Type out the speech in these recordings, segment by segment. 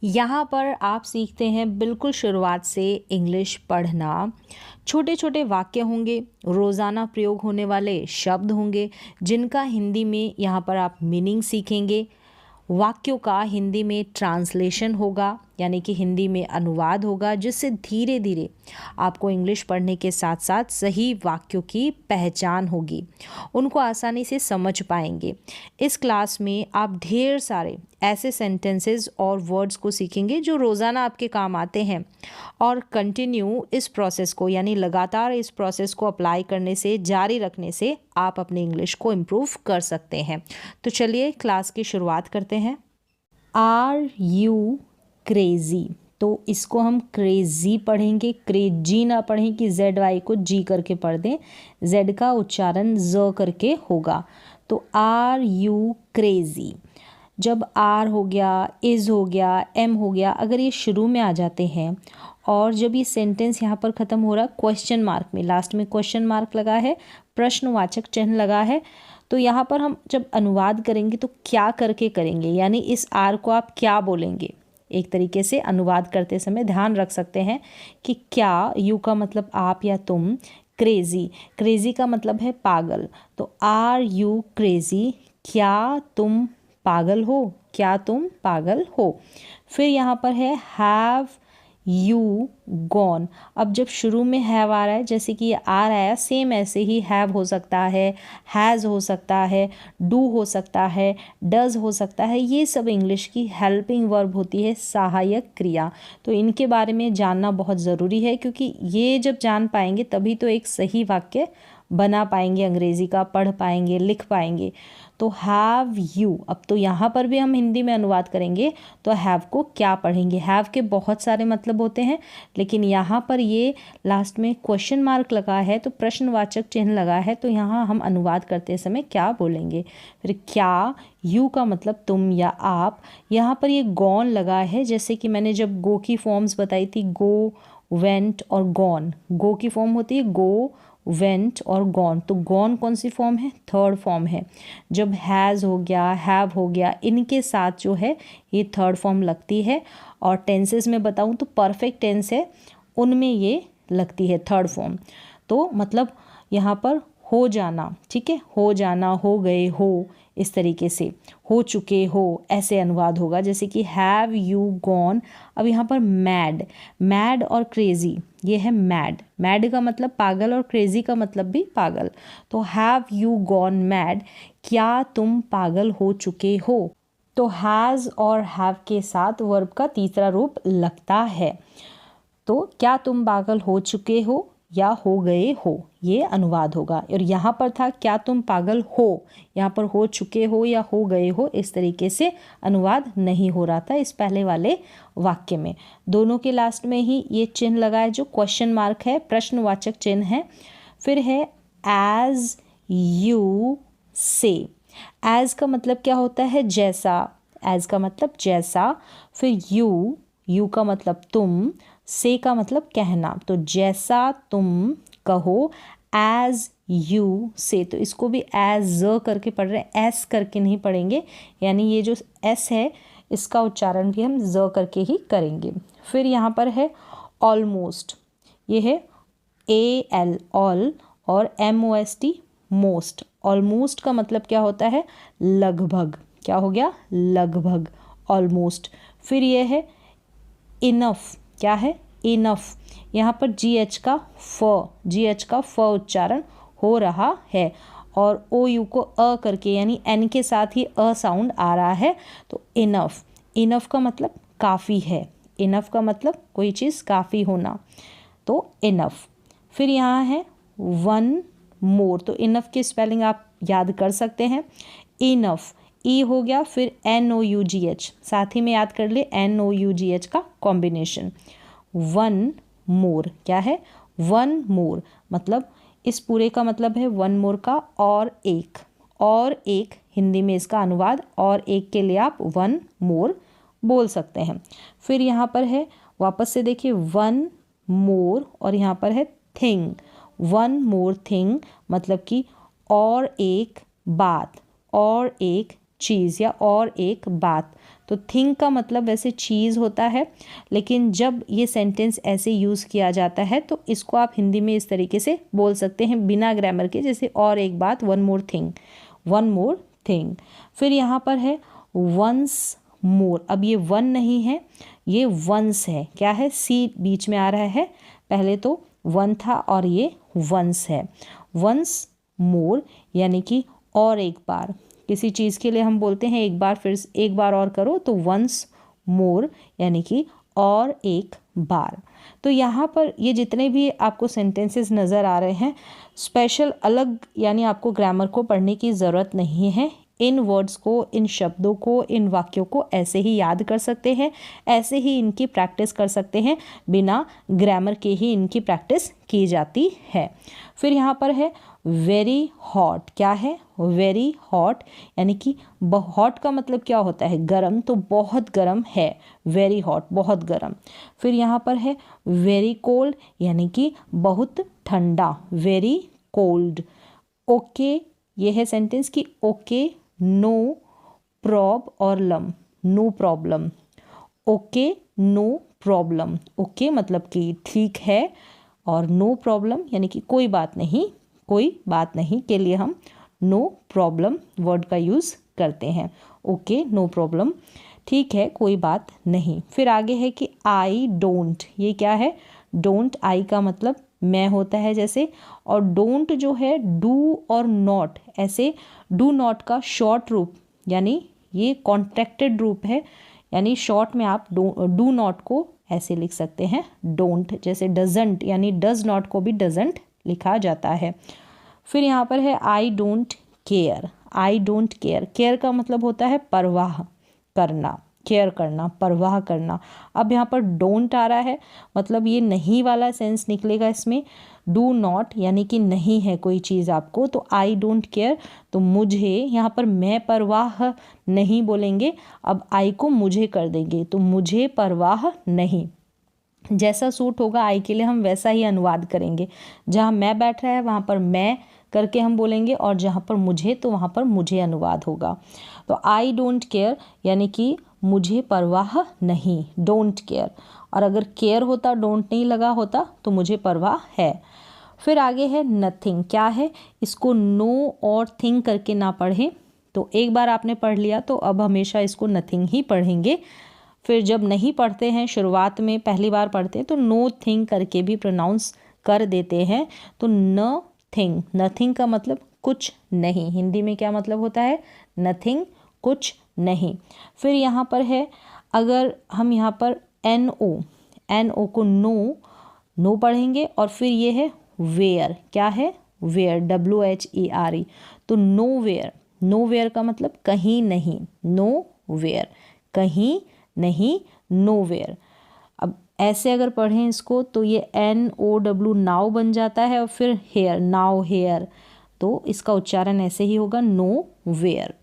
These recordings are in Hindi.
यहाँ पर आप सीखते हैं बिल्कुल शुरुआत से इंग्लिश पढ़ना। छोटे छोटे वाक्य होंगे, रोज़ाना प्रयोग होने वाले शब्द होंगे जिनका हिंदी में यहाँ पर आप मीनिंग सीखेंगे। वाक्यों का हिंदी में ट्रांसलेशन होगा, यानी कि हिंदी में अनुवाद होगा, जिससे धीरे धीरे आपको इंग्लिश पढ़ने के साथ साथ सही वाक्यों की पहचान होगी, उनको आसानी से समझ पाएंगे। इस क्लास में आप ढेर सारे ऐसे सेंटेंसेस और वर्ड्स को सीखेंगे जो रोज़ाना आपके काम आते हैं, और कंटिन्यू इस प्रोसेस को, यानी लगातार इस प्रोसेस को अप्लाई करने से, जारी रखने से आप अपने इंग्लिश को इम्प्रूव कर सकते हैं। तो चलिए क्लास की शुरुआत करते हैं। आर यू क्रेज़ी, तो इसको हम क्रेज़ी पढ़ेंगे, क्रेजी ना पढ़ें कि जेड वाई को जी करके पढ़ दें, जेड का उच्चारण ज करके होगा। तो आर यू क्रेज़ी, जब आर हो गया, इज़ हो गया, एम हो गया, अगर ये शुरू में आ जाते हैं और जब ये सेंटेंस यहाँ पर ख़त्म हो रहा है क्वेश्चन मार्क में, लास्ट में क्वेश्चन मार्क लगा है, प्रश्नवाचक चिन्ह लगा है, तो यहाँ पर हम जब अनुवाद करेंगे तो क्या करके करेंगे, यानी इस आर को आप क्या बोलेंगे। एक तरीके से अनुवाद करते समय ध्यान रख सकते हैं कि क्या, यू का मतलब आप या तुम, क्रेज़ी, क्रेज़ी का मतलब है पागल, तो आर यू क्रेज़ी, क्या तुम पागल हो, क्या तुम पागल हो। फिर यहाँ पर है हैव यू गॉन, अब जब शुरू में हैव आ रहा है, जैसे कि ये आ रहा है, सेम ऐसे ही हैव हो सकता है, हैज़ हो सकता है, डू हो सकता है, डज हो सकता है, ये सब इंग्लिश की हेल्पिंग वर्ब होती है, सहायक क्रिया। तो इनके बारे में जानना बहुत ज़रूरी है, क्योंकि ये जब जान पाएंगे तभी तो एक सही वाक्य बना पाएंगे, अंग्रेज़ी का पढ़ पाएंगे, लिख पाएंगे। तो हैव यू, अब तो यहाँ पर भी हम हिंदी में अनुवाद करेंगे तो हैव को क्या पढ़ेंगे। हैव के बहुत सारे मतलब होते हैं, लेकिन यहाँ पर ये लास्ट में क्वेश्चन मार्क लगा है, तो प्रश्नवाचक चिन्ह लगा है, तो यहाँ हम अनुवाद करते समय क्या बोलेंगे। फिर क्या, यू का मतलब तुम या आप, यहाँ पर ये गॉन लगा है, जैसे कि मैंने जब गो की फॉर्म्स बताई थी, गो, वेंट और गॉन। गो की फॉर्म होती है गो, वेंट और गॉन, तो गॉन कौन सी फॉर्म है, थर्ड फॉर्म है। जब हैज़ हो गया, हैव हो गया, इनके साथ जो है ये थर्ड फॉर्म लगती है। और टेंसेस में बताऊं तो परफेक्ट टेंस है, उनमें ये लगती है थर्ड फॉर्म। तो मतलब यहाँ पर हो जाना, ठीक है, हो जाना, हो गए, हो, इस तरीके से हो चुके हो, ऐसे अनुवाद होगा, जैसे कि हैव यू गॉन। अब यहाँ पर मैड, मैड और क्रेज़ी, ये है मैड, मैड का मतलब पागल और क्रेज़ी का मतलब भी पागल। तो हैव यू गॉन मैड, क्या तुम पागल हो चुके हो। तो हैज़ और हैव के साथ वर्ब का तीसरा रूप लगता है। तो क्या तुम पागल हो चुके हो या हो गए हो, ये अनुवाद होगा। और यहाँ पर था क्या तुम पागल हो, यहाँ पर हो चुके हो या हो गए हो, इस तरीके से अनुवाद नहीं हो रहा था इस पहले वाले वाक्य में। दोनों के लास्ट में ही ये चिन्ह लगा है जो क्वेश्चन मार्क है, प्रश्नवाचक चिन्ह है। फिर है एज यू से, एज का मतलब क्या होता है, जैसा, एज का मतलब जैसा। फिर यू, यू का मतलब तुम, से का मतलब कहना, तो जैसा तुम कहो, एज यू से, तो इसको भी एज करके पढ़ रहे हैं, एस करके नहीं पढ़ेंगे, यानी ये जो एस है इसका उच्चारण भी हम ज करके ही करेंगे। फिर यहाँ पर है ऑलमोस्ट, ये है ए एल ऑल और M O S T most. Almost का मतलब क्या होता है, लगभग, क्या हो गया, लगभग, ऑलमोस्ट। फिर ये है इनफ, क्या है, इनफ, यहाँ पर जी एच का फ उच्चारण हो रहा है, और ओ यू को अ करके, यानी एन के साथ ही अ साउंड आ रहा है, तो इनफ, इनफ का मतलब काफ़ी है, इनफ का मतलब कोई चीज़ काफ़ी होना, तो इनफ। फिर यहाँ है वन मोर, तो इनफ की स्पेलिंग आप याद कर सकते हैं, इनफ, ई हो गया, फिर N O U G H, साथ ही में याद कर ले N O U G H का कॉम्बिनेशन। वन मोर क्या है, वन मोर, मतलब इस पूरे का मतलब है वन मोर का और एक, और एक हिंदी में इसका अनुवाद, और एक के लिए आप वन मोर बोल सकते हैं। फिर यहाँ पर है, वापस से देखिए, वन मोर और यहाँ पर है थिंग, वन मोर थिंग मतलब कि और एक बात, और एक चीज़ या और एक बात, तो थिंग का मतलब वैसे चीज़ होता है, लेकिन जब ये सेंटेंस ऐसे यूज़ किया जाता है तो इसको आप हिंदी में इस तरीके से बोल सकते हैं बिना ग्रामर के, जैसे और एक बात, one more thing, one more thing. फिर यहाँ पर है वंस मोर। अब ये वन नहीं है, ये वंस है। क्या है, सी बीच में आ रहा है, पहले तो वन था और ये वंस है। वंस मोर यानी कि और एक बार। किसी चीज़ के लिए हम बोलते हैं एक बार, फिर एक बार और करो, तो वंस मोर यानी कि और एक बार। तो यहाँ पर ये जितने भी आपको सेंटेंसेस नज़र आ रहे हैं, स्पेशल अलग यानी आपको ग्रामर को पढ़ने की ज़रूरत नहीं है। इन वर्ड्स को, इन शब्दों को, इन वाक्यों को ऐसे ही याद कर सकते हैं, ऐसे ही इनकी प्रैक्टिस कर सकते हैं, बिना ग्रामर के ही इनकी प्रैक्टिस की जाती है। फिर यहाँ पर है वेरी हॉट। क्या है, वेरी हॉट यानी कि हॉट का मतलब क्या होता है, गरम, तो बहुत गरम है, वेरी हॉट, बहुत गरम। फिर यहाँ पर है वेरी कोल्ड यानी कि बहुत ठंडा, वेरी कोल्ड। ओके, ये है सेंटेंस कि ओके, नो प्रॉब और lem, no problem. Okay, no problem. Okay मतलब कि ठीक है, और नो प्रॉब्लम यानी कि कोई बात नहीं, कोई बात नहीं के लिए हम नो प्रॉब्लम वर्ड का यूज़ करते हैं। ओके, नो प्रॉब्लम, ठीक है, कोई बात नहीं। फिर आगे है कि आई डोंट। ये क्या है, डोंट, आई का मतलब मैं होता है जैसे, और डोंट जो है डू और नॉट, ऐसे डू नॉट का शॉर्ट रूप, यानी ये कॉन्ट्रैक्टेड रूप है, यानी शॉर्ट में आप डू नॉट को ऐसे लिख सकते हैं डोंट, जैसे डजंट यानी डज नॉट को भी डजंट लिखा जाता है। फिर यहाँ पर है I don't care. I don't care, care का मतलब होता है परवाह करना, केयर करना, परवाह करना। अब यहाँ पर डोंट आ रहा है, मतलब ये नहीं वाला सेंस निकलेगा इसमें। डू नॉट यानी कि नहीं है कोई चीज़ आपको, तो आई डोंट केयर, तो मुझे, यहाँ पर मैं परवाह नहीं बोलेंगे, अब आई को मुझे कर देंगे, तो मुझे परवाह नहीं। जैसा सूट होगा आई के लिए हम वैसा ही अनुवाद करेंगे। जहाँ मैं बैठ रहा है वहाँ पर मैं करके हम बोलेंगे, और जहाँ पर मुझे, तो वहाँ पर मुझे अनुवाद होगा। तो आई डोंट केयर यानी कि मुझे परवाह नहीं, डोंट केयर। और अगर केयर होता, डोंट नहीं लगा होता, तो मुझे परवाह है। फिर आगे है नथिंग। क्या है, इसको नो और थिंग करके ना पढ़ें, तो एक बार आपने पढ़ लिया तो अब हमेशा इसको नथिंग ही पढ़ेंगे। फिर जब नहीं पढ़ते हैं, शुरुआत में पहली बार पढ़ते हैं, तो नो थिंग करके भी प्रोनाउंस कर देते हैं। तो न थिंग, नथिंग का मतलब कुछ नहीं, हिंदी में क्या मतलब होता है, नथिंग, कुछ नहीं। फिर यहाँ पर है, अगर हम यहाँ पर एन ओ को नो पढ़ेंगे, और फिर ये है वेयर। क्या है, वेयर, WHERE, तो नो वेयर, नो वेयर का मतलब कहीं नहीं, नो वेयर, कहीं नहीं, नो वेयर। अब ऐसे अगर पढ़ें इसको तो ये NOW नाउ बन जाता है, और फिर हेयर, नाउ हेयर, तो इसका उच्चारण ऐसे ही होगा, नो वेयर।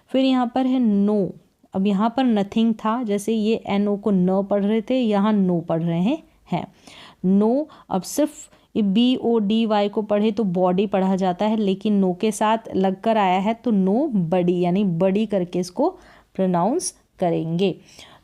फिर यहाँ पर है नो। अब यहाँ पर नथिंग था, जैसे ये NO को न पढ़ रहे थे, यहाँ नो पढ़ रहे हैं नो। अब सिर्फ BODY को पढ़े तो बॉडी पढ़ा जाता है, लेकिन नो के साथ लगकर आया है तो नो बड़ी, यानी बड़ी करके इसको प्रोनाउंस करेंगे,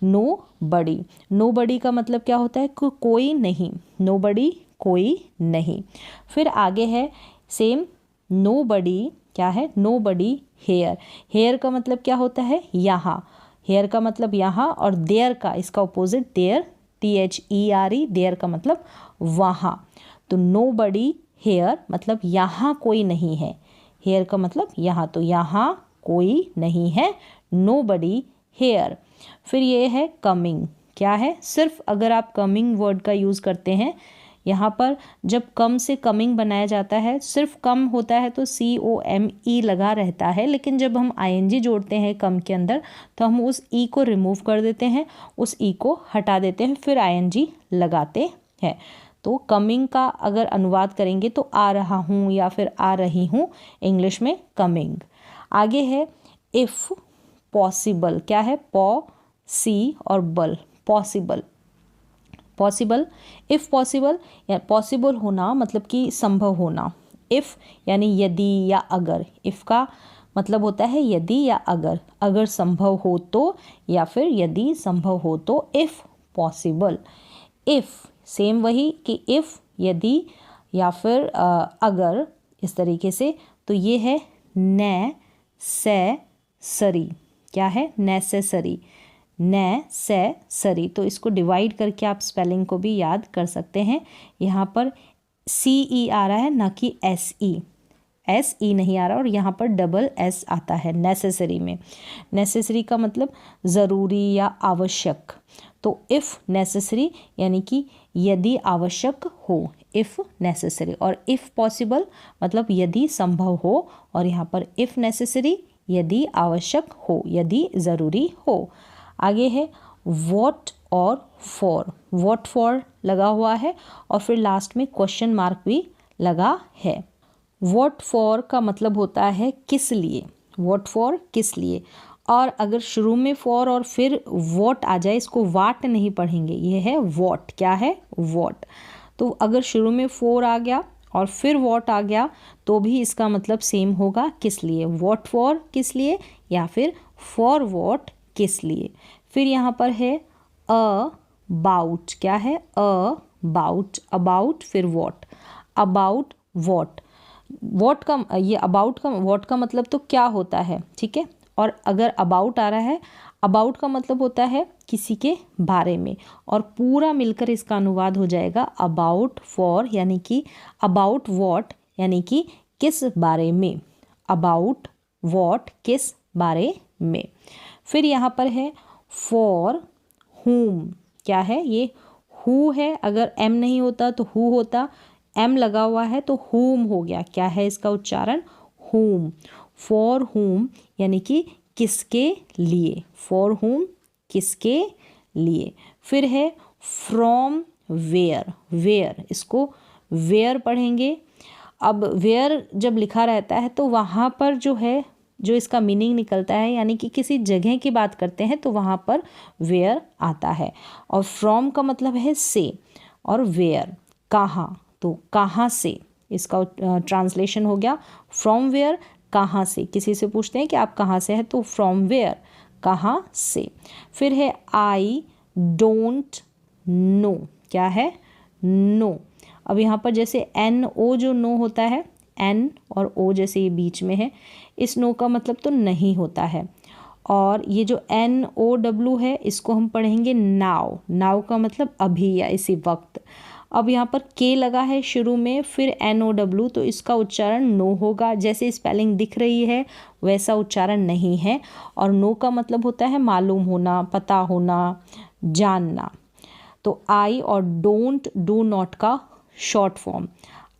नो बड़ी। नो बड़ी का मतलब क्या होता है, कोई नहीं, नो बड़ी, कोई नहीं। फिर आगे है सेम, नो बड़ी। क्या है, नो बड़ी हेयर। हेयर का मतलब क्या होता है, यहाँ, हेयर का मतलब यहाँ, और देयर का, इसका अपोजिट देयर, THERE, देयर का मतलब वहाँ। तो नो बड़ी हेयर मतलब यहाँ कोई नहीं है, हेयर का मतलब यहाँ, तो यहाँ कोई नहीं है, नो बडी हेयर। फिर ये है कमिंग। क्या है, सिर्फ अगर आप कमिंग वर्ड का यूज़ करते हैं, यहाँ पर जब कम से कमिंग बनाया जाता है, सिर्फ कम होता है तो COME लगा रहता है, लेकिन जब हम ING जोड़ते हैं कम के अंदर, तो हम उस E को रिमूव कर देते हैं, उस E को हटा देते हैं, फिर ING लगाते हैं। तो कमिंग का अगर अनुवाद करेंगे तो आ रहा हूँ या फिर आ रही हूँ, इंग्लिश में कमिंग। आगे है इफ़ पॉसिबल। क्या है, सी और बल, पॉसिबल, पॉसिबल, इफ़ पॉसिबल, या पॉसिबल होना मतलब कि संभव होना। इफ़ यानी यदि या अगर, इफ़ का मतलब होता है यदि या अगर, अगर संभव हो तो, या फिर यदि संभव हो तो, इफ़ पॉसिबल। इफ़ सेम वही कि इफ़ यदि या फिर अगर, इस तरीके से। तो ये है नेसेसरी। क्या है? नेसेसरी। नेसेसरी। तो इसको डिवाइड करके आप स्पेलिंग को भी याद कर सकते हैं। यहाँ पर CE आ रहा है, ना कि SE। SE नहीं आ रहा, और यहाँ पर डबल S आता है नेसेसरी में। नेसेसरी का मतलब ज़रूरी या आवश्यक। तो इफ़ नेसेसरी यानी कि यदि आवश्यक हो, इफ़ नेसेसरी। और इफ़ पॉसिबल मतलब यदि संभव हो, और यहाँ पर इफ़ नेसेसरी यदि आवश्यक हो, यदि ज़रूरी हो। आगे है वॉट और फॉर। वॉट फॉर लगा हुआ है, और फिर लास्ट में क्वेश्चन मार्क भी लगा है। वॉट फॉर का मतलब होता है किस लिए। वॉट फॉर किस लिए। और अगर शुरू में फॉर और फिर वॉट आ जाए, इसको वाट नहीं पढ़ेंगे, ये है वॉट। क्या है? वॉट। तो अगर शुरू में फॉर आ गया और फिर वॉट आ गया तो भी इसका मतलब सेम होगा, किस लिए। वॉट फॉर किस लिए, या फिर फॉर वॉट किस लिए। फिर यहाँ पर है अबाउट। क्या है? अबाउट। अबाउट फिर वॉट। About what. वॉट का ये अबाउट का वॉट का मतलब तो क्या होता है, ठीक है। और अगर अबाउट आ रहा है, अबाउट का मतलब होता है किसी के बारे में, और पूरा मिलकर इसका अनुवाद हो जाएगा अबाउट फॉर, यानी कि अबाउट वॉट यानी कि किस बारे में। अबाउट वॉट किस बारे में। फिर यहाँ पर है फॉर whom। क्या है? ये हु है, अगर एम नहीं होता तो हु होता, एम लगा हुआ है तो whom हो गया। क्या है इसका उच्चारण? whom। फॉर whom यानी कि किसके लिए। फॉर whom किसके लिए। फिर है फ्रॉम वेयर। वेयर, इसको वेयर पढ़ेंगे। अब वेयर जब लिखा रहता है तो वहाँ पर जो है, जो इसका मीनिंग निकलता है, यानी कि किसी जगह की बात करते हैं तो वहाँ पर वेयर आता है। और फ्रॉम का मतलब है से, और वेयर कहाँ, तो कहाँ से, इसका ट्रांसलेशन हो गया फ्रॉम वेयर, कहाँ से। किसी से पूछते हैं कि आप कहाँ से हैं, तो फ्रॉम वेयर, कहाँ से। फिर है आई डोंट नो। क्या है? नो। अब यहाँ पर जैसे NO जो नो होता है, N और O जैसे ये बीच में है, इस नो का मतलब तो नहीं होता है। और ये जो NOW है, इसको हम पढ़ेंगे नाउ। नाउ का मतलब अभी या इसी वक्त। अब यहाँ पर के लगा है शुरू में, फिर NOW, तो इसका उच्चारण नो होगा। जैसे स्पेलिंग दिख रही है वैसा उच्चारण नहीं है। और नो का मतलब होता है मालूम होना, पता होना, जानना। तो आई और डोंट, डू नॉट का short form.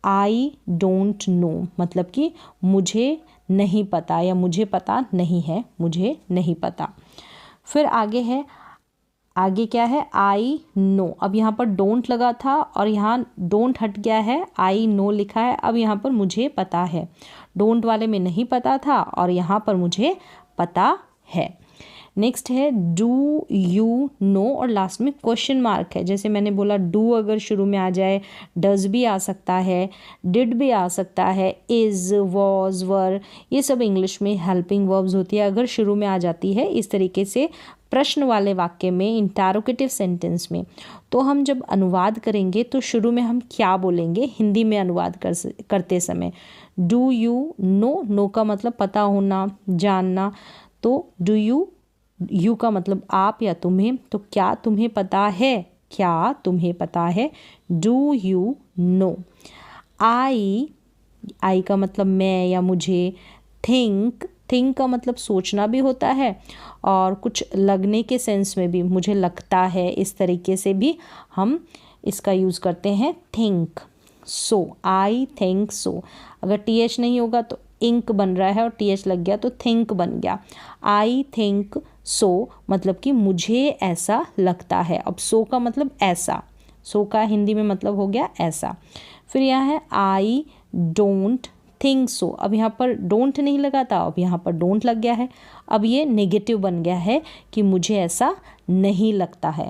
I don't know मतलब कि मुझे नहीं पता, या मुझे पता नहीं है, मुझे नहीं पता। फिर आगे है, आगे क्या है? I know. अब यहाँ पर डोंट लगा था और यहाँ डोंट हट गया है, आई नो लिखा है। अब यहाँ पर मुझे पता है। डोंट वाले में नहीं पता था और यहाँ पर मुझे पता है। नेक्स्ट है डू यू नो, और लास्ट में क्वेश्चन मार्क है। जैसे मैंने बोला, डू अगर शुरू में आ जाए, डज भी आ सकता है, डिड भी आ सकता है, इज़, वॉज, वर, ये सब इंग्लिश में हेल्पिंग वर्ब्स होती है, अगर शुरू में आ जाती है इस तरीके से प्रश्न वाले वाक्य में, इंटरोगेटिव सेंटेंस में। तो हम जब अनुवाद करेंगे तो शुरू में हम क्या बोलेंगे हिंदी में अनुवाद करते समय? Do you know. नो का मतलब पता होना, जानना। तो डू यू का मतलब आप या तुम्हें, तो क्या तुम्हें पता है? क्या तुम्हें पता है? Do you know. आई का मतलब मैं या मुझे। थिंक का मतलब सोचना भी होता है, और कुछ लगने के सेंस में भी, मुझे लगता है, इस तरीके से भी हम इसका यूज़ करते हैं think. So, I think so. अगर TH नहीं होगा तो इंक बन रहा है, और TH लग गया तो थिंक बन गया। आई थिंक सो मतलब कि मुझे ऐसा लगता है। अब सो का मतलब ऐसा, सो का हिंदी में मतलब हो गया ऐसा। फिर यहाँ है आई डोंट थिंक सो। अब यहाँ पर डोंट नहीं लगा था, अब यहाँ पर डोंट लग गया है। अब ये नेगेटिव बन गया है कि मुझे ऐसा नहीं लगता है।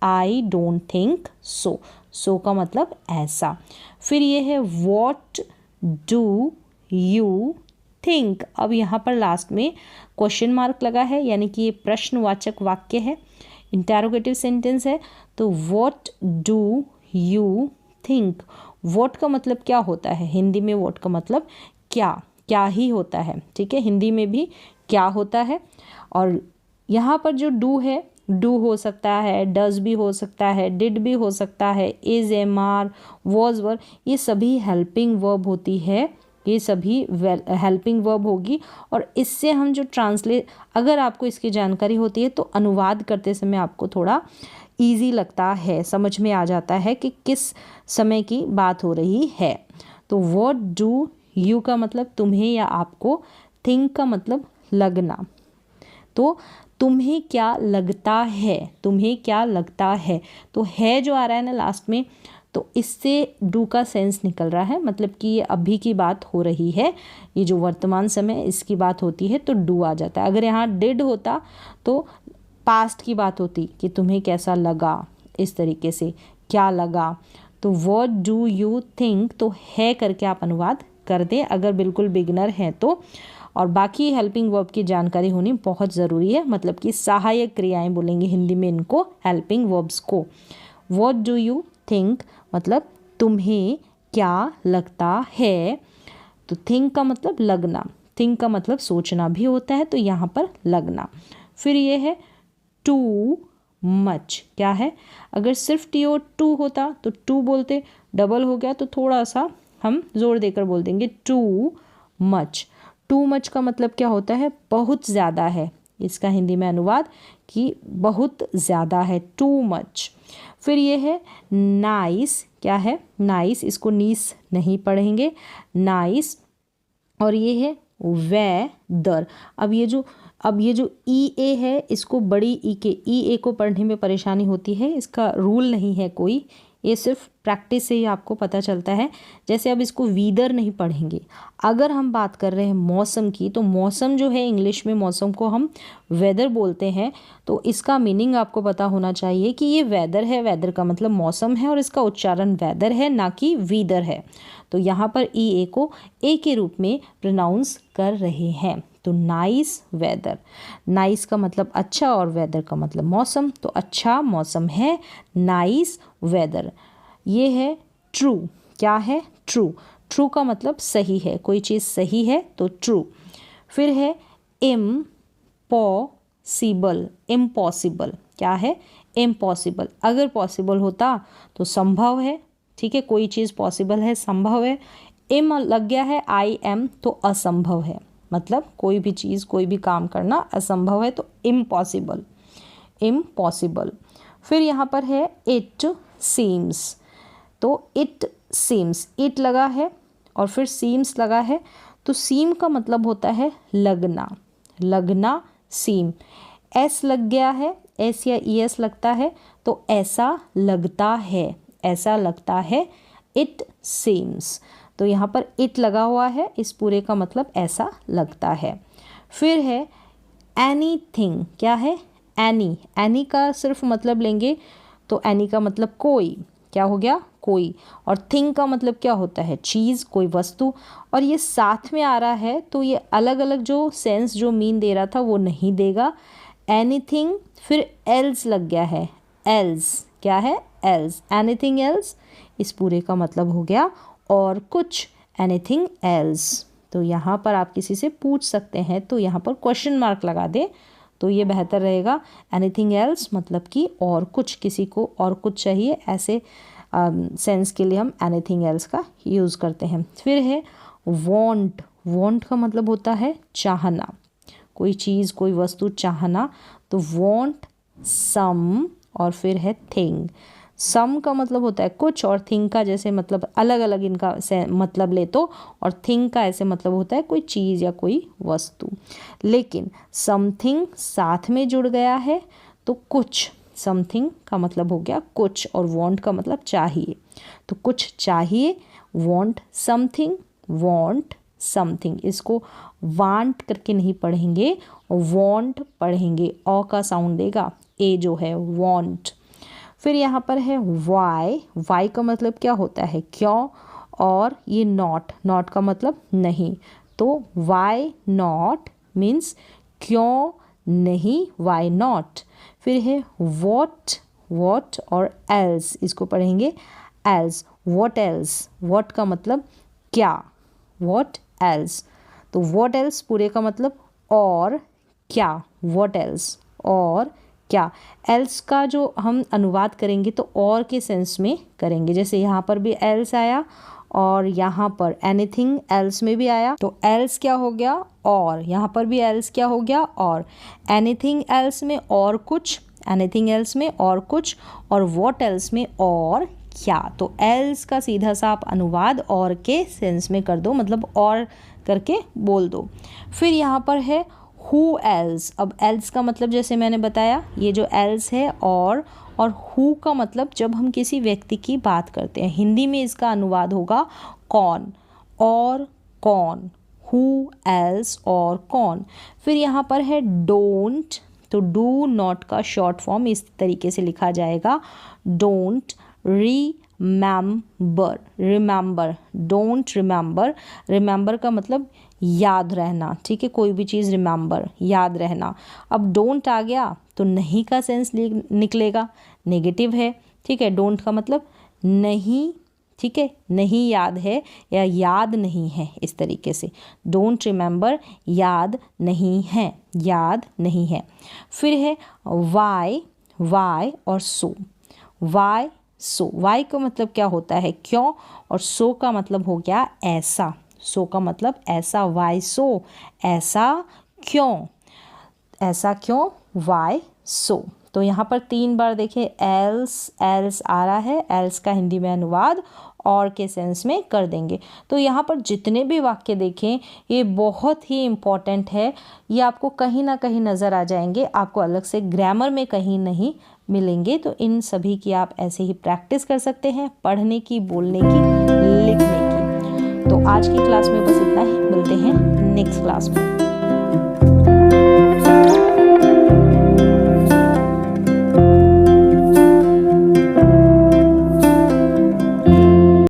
I don't think so. सो का मतलब ऐसा। फिर ये है व्हाट डू यू थिंक। अब यहाँ पर लास्ट में क्वेश्चन मार्क लगा है, यानी कि ये प्रश्नवाचक वाक्य है, इंटेरोगेटिव सेंटेंस है। तो what do you think. What का मतलब क्या होता है, हिंदी में व्हाट का मतलब क्या, क्या ही होता है, ठीक है, हिंदी में भी क्या होता है। और यहाँ पर जो डू है, डू हो सकता है, डज भी हो सकता है, डिड भी हो सकता है, इज, एम, आर, वॉज, वर, ये सभी हेल्पिंग वर्ब होती है, ये सभी हेल्पिंग वर्ब होगी। और इससे हम जो ट्रांसलेट, अगर आपको इसकी जानकारी होती है तो अनुवाद करते समय आपको थोड़ा इजी लगता है, समझ में आ जाता है कि किस समय की बात हो रही है। तो व्हाट डू यू का मतलब तुम्हें या आपको, थिंक का मतलब लगना। तो तुम्हें क्या लगता है, तुम्हें क्या लगता है, तो है जो आ रहा है ना लास्ट में, तो इससे डू का सेंस निकल रहा है, मतलब कि ये अभी की बात हो रही है, ये जो वर्तमान समय इसकी बात होती है तो डू आ जाता है। अगर यहाँ डिड होता तो पास्ट की बात होती कि तुम्हें कैसा लगा, इस तरीके से क्या लगा। तो व्हाट डू यू थिंक, तो है करके आप अनुवाद कर दें अगर बिल्कुल बिगिनर हैं तो। और बाकी हेल्पिंग वर्ब की जानकारी होनी बहुत ज़रूरी है, मतलब कि सहायक क्रियाएं बोलेंगे हिंदी में इनको, हेल्पिंग वर्ब्स को। व्हाट डू यू थिंक मतलब तुम्हें क्या लगता है। तो थिंक का मतलब लगना, थिंक का मतलब सोचना भी होता है, तो यहाँ पर लगना। फिर ये है टू मच, क्या है, अगर सिर्फ टी ओ टू होता तो टू बोलते, डबल हो गया तो थोड़ा सा हम जोर देकर बोल देंगे टू मच। टू मच का मतलब क्या होता है, बहुत ज़्यादा है, इसका हिंदी में अनुवाद कि बहुत ज़्यादा है, टू मच। फिर ये है नाइस, क्या है, नाइस, इसको नीस नहीं पढ़ेंगे, नाइस। और ये है वेदर। अब ये जो ई ए है, इसको बड़ी ई के ई ए को पढ़ने में परेशानी होती है, इसका रूल नहीं है कोई, ये सिर्फ प्रैक्टिस से ही आपको पता चलता है। जैसे अब इसको वीदर नहीं पढ़ेंगे। अगर हम बात कर रहे हैं मौसम की, तो मौसम जो है इंग्लिश में मौसम को हम वेदर बोलते हैं, तो इसका मीनिंग आपको पता होना चाहिए कि ये वेदर है, वेदर का मतलब मौसम है, और इसका उच्चारण वेदर है ना कि वीदर है। तो यहाँ पर ई ए को ए के रूप में प्रोनाउंस कर रहे हैं। तो नाइस वेदर, नाइस का मतलब अच्छा और वेदर का मतलब मौसम, तो अच्छा मौसम है, नाइस वेदर। ये है ट्रू, क्या है, ट्रू, ट्रू का मतलब सही है, कोई चीज़ सही है तो ट्रू। फिर है इम्पॉसिबल, इम्पॉसिबल क्या है, इम्पॉसिबल, अगर पॉसिबल होता तो संभव है, ठीक है, कोई चीज़ पॉसिबल है, संभव है। इम लग गया है आई एम तो असंभव है, मतलब कोई भी चीज़ कोई भी काम करना असंभव है, तो इम्पॉसिबल, इम्पॉसिबल। फिर यहाँ पर है इट सीम्स, तो इट सीम्स, इट लगा है और फिर सीम्स लगा है, तो सीम का मतलब होता है लगना, लगना, सीम। एस लग गया है, एस या ई एस लगता है तो ऐसा लगता है, ऐसा लगता है, इट सीम्स। तो यहाँ पर इट लगा हुआ है, इस पूरे का मतलब ऐसा लगता है। फिर है एनीथिंग, क्या है, एनी, एनी का सिर्फ मतलब लेंगे तो एनी का मतलब कोई, क्या हो गया, कोई। और थिंग का मतलब क्या होता है, चीज़, कोई वस्तु। और ये साथ में आ रहा है तो ये अलग अलग जो सेंस जो मीन दे रहा था वो नहीं देगा। एनीथिंग, फिर एल्स लग गया है, एल्स, क्या है, एल्स, एनीथिंग एल्स, इस पूरे का मतलब हो गया और कुछ, एनीथिंग एल्स। तो यहाँ पर आप किसी से पूछ सकते हैं तो यहाँ पर क्वेश्चन मार्क लगा दे तो ये बेहतर रहेगा। एनीथिंग एल्स मतलब कि और कुछ, किसी को और कुछ चाहिए, ऐसे सेंस के लिए हम एनीथिंग एल्स का यूज़ करते हैं। फिर है वांट, वांट का मतलब होता है चाहना, कोई चीज़ कोई वस्तु चाहना, तो वांट सम। और फिर है थिंग, सम का मतलब होता है कुछ और थिंग का जैसे मतलब अलग अलग इनका मतलब ले तो, और थिंग का ऐसे मतलब होता है कोई चीज़ या कोई वस्तु। लेकिन समथिंग साथ में जुड़ गया है तो कुछ, समथिंग का मतलब हो गया कुछ और वांट का मतलब चाहिए, तो कुछ चाहिए, वांट समथिंग, वांट समथिंग। इसको वांट करके नहीं पढ़ेंगे, वांट पढ़ेंगे, औ का साउंड देगा, ए जो है वांट। फिर यहाँ पर है वाई, वाई का मतलब क्या होता है, क्यों। और ये नॉट, नॉट का मतलब नहीं, तो वाई नॉट मीन्स क्यों नहीं, वाई नॉट। फिर है वॉट, वॉट और एल्स, इसको पढ़ेंगे एल्स, वॉट एल्स, वॉट का मतलब क्या, वॉट एल्स। तो वॉट एल्स पूरे का मतलब और क्या, वॉट एल्स और क्या। एल्स का जो हम अनुवाद करेंगे तो और के सेंस में करेंगे, जैसे यहाँ पर भी एल्स आया और यहाँ पर एनीथिंग एल्स में भी आया, तो एल्स क्या हो गया और, यहाँ पर भी एल्स क्या हो गया और, एनीथिंग एल्स में और कुछ, एनीथिंग एल्स में और कुछ, और व्हाट एल्स में और क्या। तो एल्स का सीधा सा आप अनुवाद और के सेंस में कर दो, मतलब और करके बोल दो। फिर यहाँ पर है हु एल्स। अब एल्स का मतलब जैसे मैंने बताया, ये जो एल्स है और हु का मतलब जब हम किसी व्यक्ति की बात करते हैं, हिंदी में इसका अनुवाद होगा कौन, और कौन, हु एल्स और कौन। फिर यहाँ पर है डोंट, तो डू नॉट का शॉर्ट फॉर्म इस तरीके से लिखा जाएगा, don't remember, remember, don't remember. Remember का मतलब याद रहना, ठीक है, कोई भी चीज़ रिमेंबर, याद रहना। अब डोंट आ गया तो नहीं का सेंस निकलेगा, नेगेटिव है, ठीक है, डोंट का मतलब नहीं, ठीक है, नहीं याद है या याद नहीं है, इस तरीके से डोंट रिमेंबर, याद नहीं है, याद नहीं है। फिर है वाई, वाई और सो, वाई सो, वाई का मतलब क्या होता है क्यों, और सो का मतलब हो गया ऐसा, सो का मतलब ऐसा, वाई सो ऐसा क्यों, ऐसा क्यों, वाई सो। तो यहाँ पर 3 बार देखिए एल्स, एल्स आ रहा है, एल्स का हिंदी में अनुवाद और के सेंस में कर देंगे। तो यहाँ पर जितने भी वाक्य देखें ये बहुत ही इम्पॉर्टेंट है, ये आपको कहीं ना कहीं नज़र आ जाएंगे, आपको अलग से ग्रामर में कहीं नहीं मिलेंगे। तो इन सभी की आप ऐसे ही प्रैक्टिस कर सकते हैं, पढ़ने की, बोलने की, लिखने की। तो आज की क्लास में बस इतना ही, मिलते हैं नेक्स्ट क्लास में।